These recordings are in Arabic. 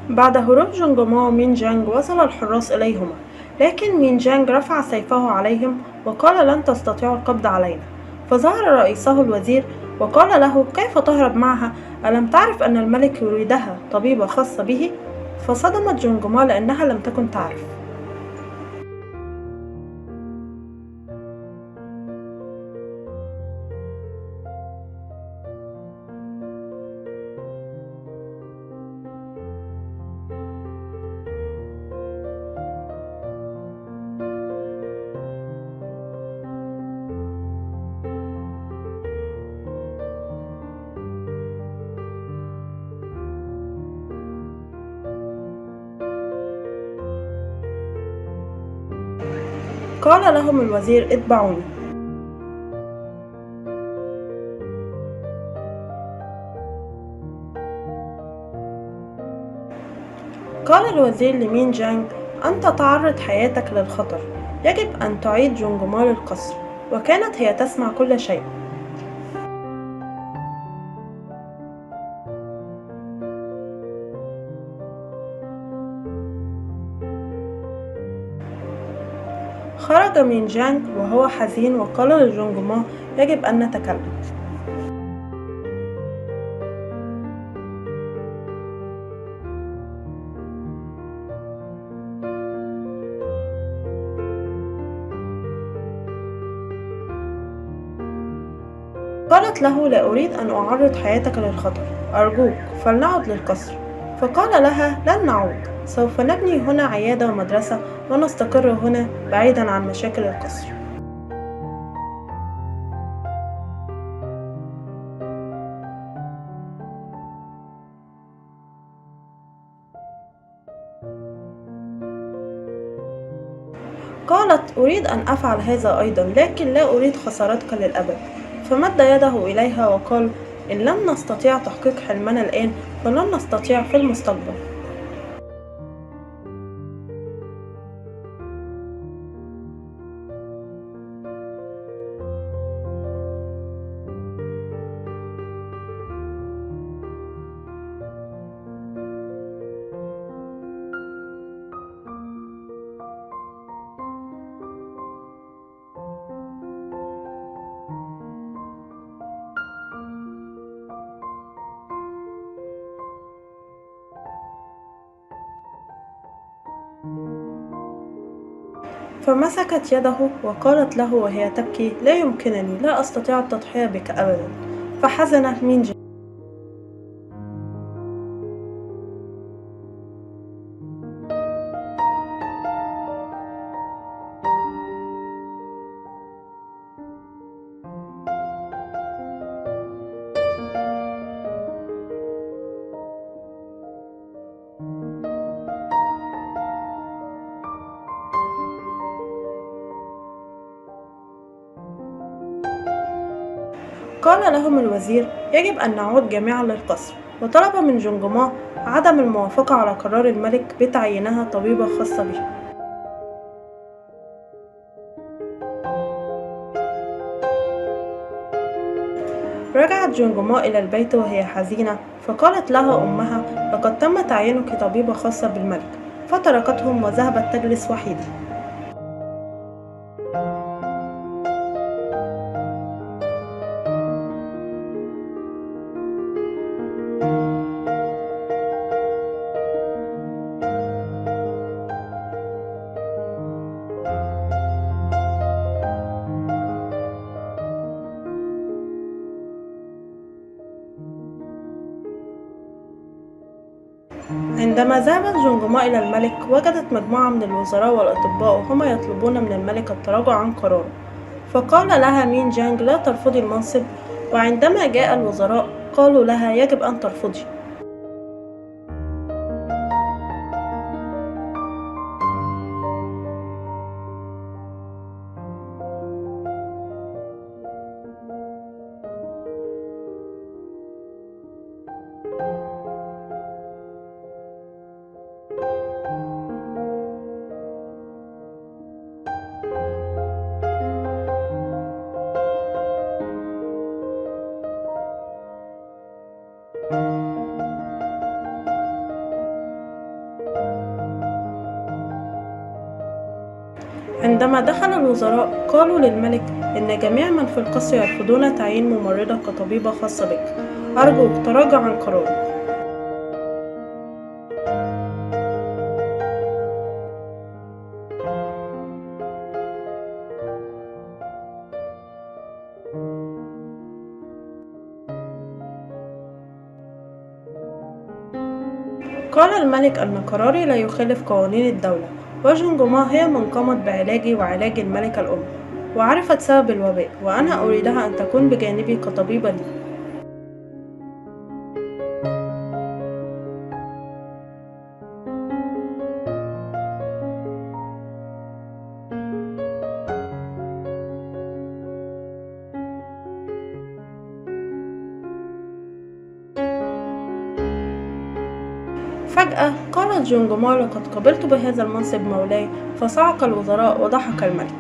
بعد هروب جونجما ومين جانج وصل الحراس إليهما، لكن مين جانج رفع سيفه عليهم وقال لن تستطيعوا القبض علينا. فظهر رئيسه الوزير وقال له كيف تهرب معها؟ ألم تعرف أن الملك يريدها طبيبة خاصة به؟ فصدمت جونجما لأنها لم تكن تعرف. قال لهم الوزير اتبعوني. قال الوزير لمين جانج أنت تعرض حياتك للخطر، يجب أن تعيد جونجما للقصر. وكانت هي تسمع كل شيء. خرج مين جانج وهو حزين وقال لجونجما يجب أن نتكلم. قالت له لا أريد أن أعرض حياتك للخطر، أرجوك فلنعد للقصر. فقال لها لن نعود، سوف نبني هنا عيادة ومدرسة ونستقر هنا بعيدا عن مشاكل القصر. قالت أريد أن أفعل هذا أيضا لكن لا أريد خسارتك للأبد. فمد يده إليها وقال إن لم نستطيع تحقيق حلمنا الآن فلن نستطيع في المستقبل. فمسكت يده وقالت له وهي تبكي لا يمكنني، لا أستطيع التضحية بك أبدا. فحزن مين جانج. قال لهم الوزير يجب أن نعود جميعا للقصر، وطلب من جونجما عدم الموافقة على قرار الملك بتعيينها طبيبة خاصة به. رجعت جونجما إلى البيت وهي حزينة، فقالت لها أمها لقد تم تعيينك طبيبة خاصة بالملك. فتركتهم وذهبت تجلس وحيدة. عندما ذهبت جونجما إلى الملك وجدت مجموعة من الوزراء والأطباء وهما يطلبون من الملك التراجع عن قراره. فقال لها مين جانج لا ترفضي المنصب، وعندما جاء الوزراء قالوا لها يجب أن ترفضي. عندما دخل الوزراء قالوا للملك إن جميع من في القصر يرفضون تعيين ممرضة كطبيبة خاصة بك. أرجوك تراجع عن قرارك. قال الملك أن قراري لا يخالف قوانين الدولة، وجونجما هي من قامت بعلاجي وعلاج الملكة الأم، وعرفت سبب الوباء، وأنا أريدها أن تكون بجانبي كطبيبة لي. فجأة قالت جونجما: لقد قبلت بهذا المنصب مولاي. فصعق الوزراء وضحك الملك.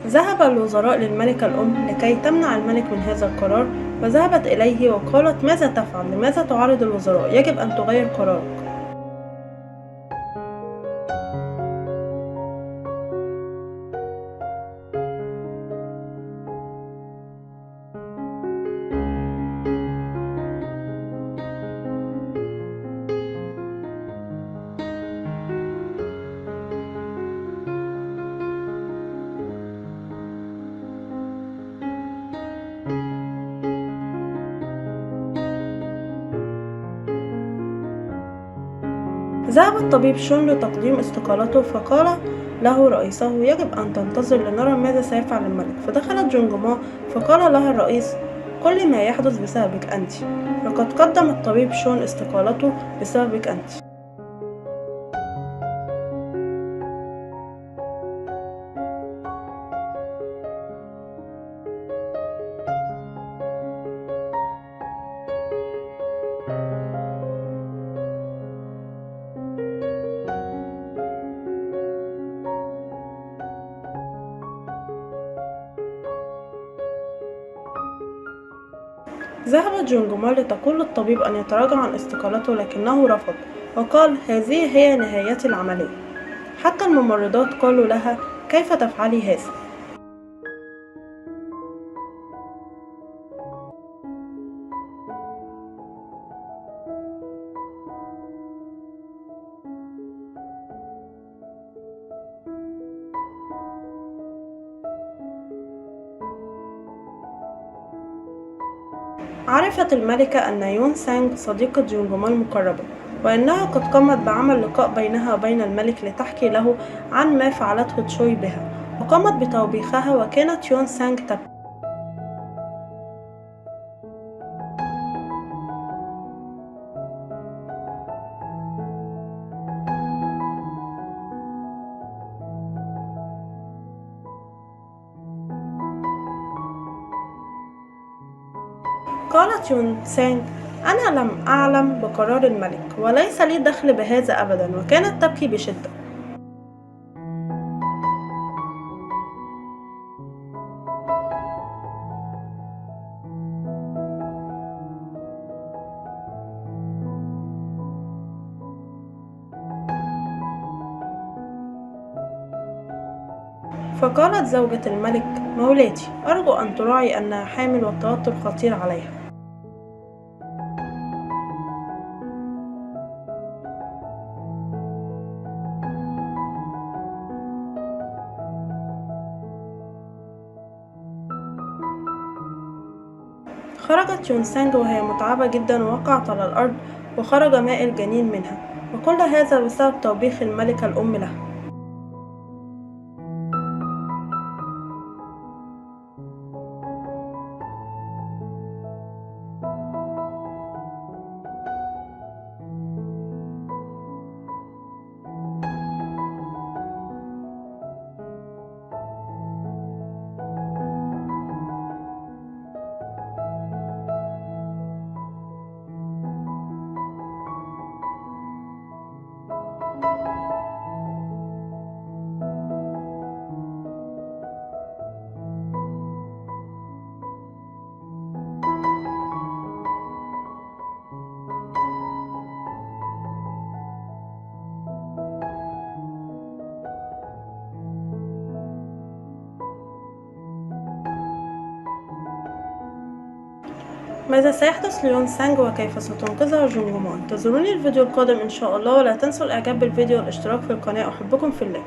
ذهب الوزراء للملكة الأم لكي تمنع الملك من هذا القرار، وذهبت إليه وقالت: ماذا تفعل؟ لماذا تعارض الوزراء؟ يجب أن تغير قرارك. ذهب الطبيب شون لتقديم استقالته، فقال له رئيسه: يجب أن تنتظر لنرى ماذا سيفعل الملك. فدخلت جونجما فقال لها الرئيس: كل ما يحدث بسببك أنت. لقد قدم الطبيب شون استقالته بسببك أنت. ذهبت جونجما لتقول للطبيب أن يتراجع عن استقالته، لكنه رفض وقال: هذه هي نهاية العملية. حتى الممرضات قالوا لها: كيف تفعلي هذا؟ عرفت الملكة أن يون سانغ صديقة جونجما المقربة، وأنها قد قامت بعمل لقاء بينها وبين الملك لتحكي له عن ما فعلته تشوي بها، وقامت بتوبيخها، وكانت يون سانغ تبكي. قالت يون سانغ: أنا لم أعلم بقرار الملك، وليس لي دخل بهذا أبدا، وكانت تبكي بشدة. فقالت زوجة الملك: مولاتي، أرجو أن تراعي أنها حامل والتوتر خطير عليها. خرجت يون سانغ وهي متعبة جدا، ووقعت على الأرض وخرج ماء الجنين منها، وكل هذا بسبب توبيخ الملكة الأم لها. ماذا سيحدث ليون سانج وكيف ستنقذها جونجوما؟ انتظروني الفيديو القادم إن شاء الله، ولا تنسوا الإعجاب بالفيديو والاشتراك في القناة. أحبكم في الله.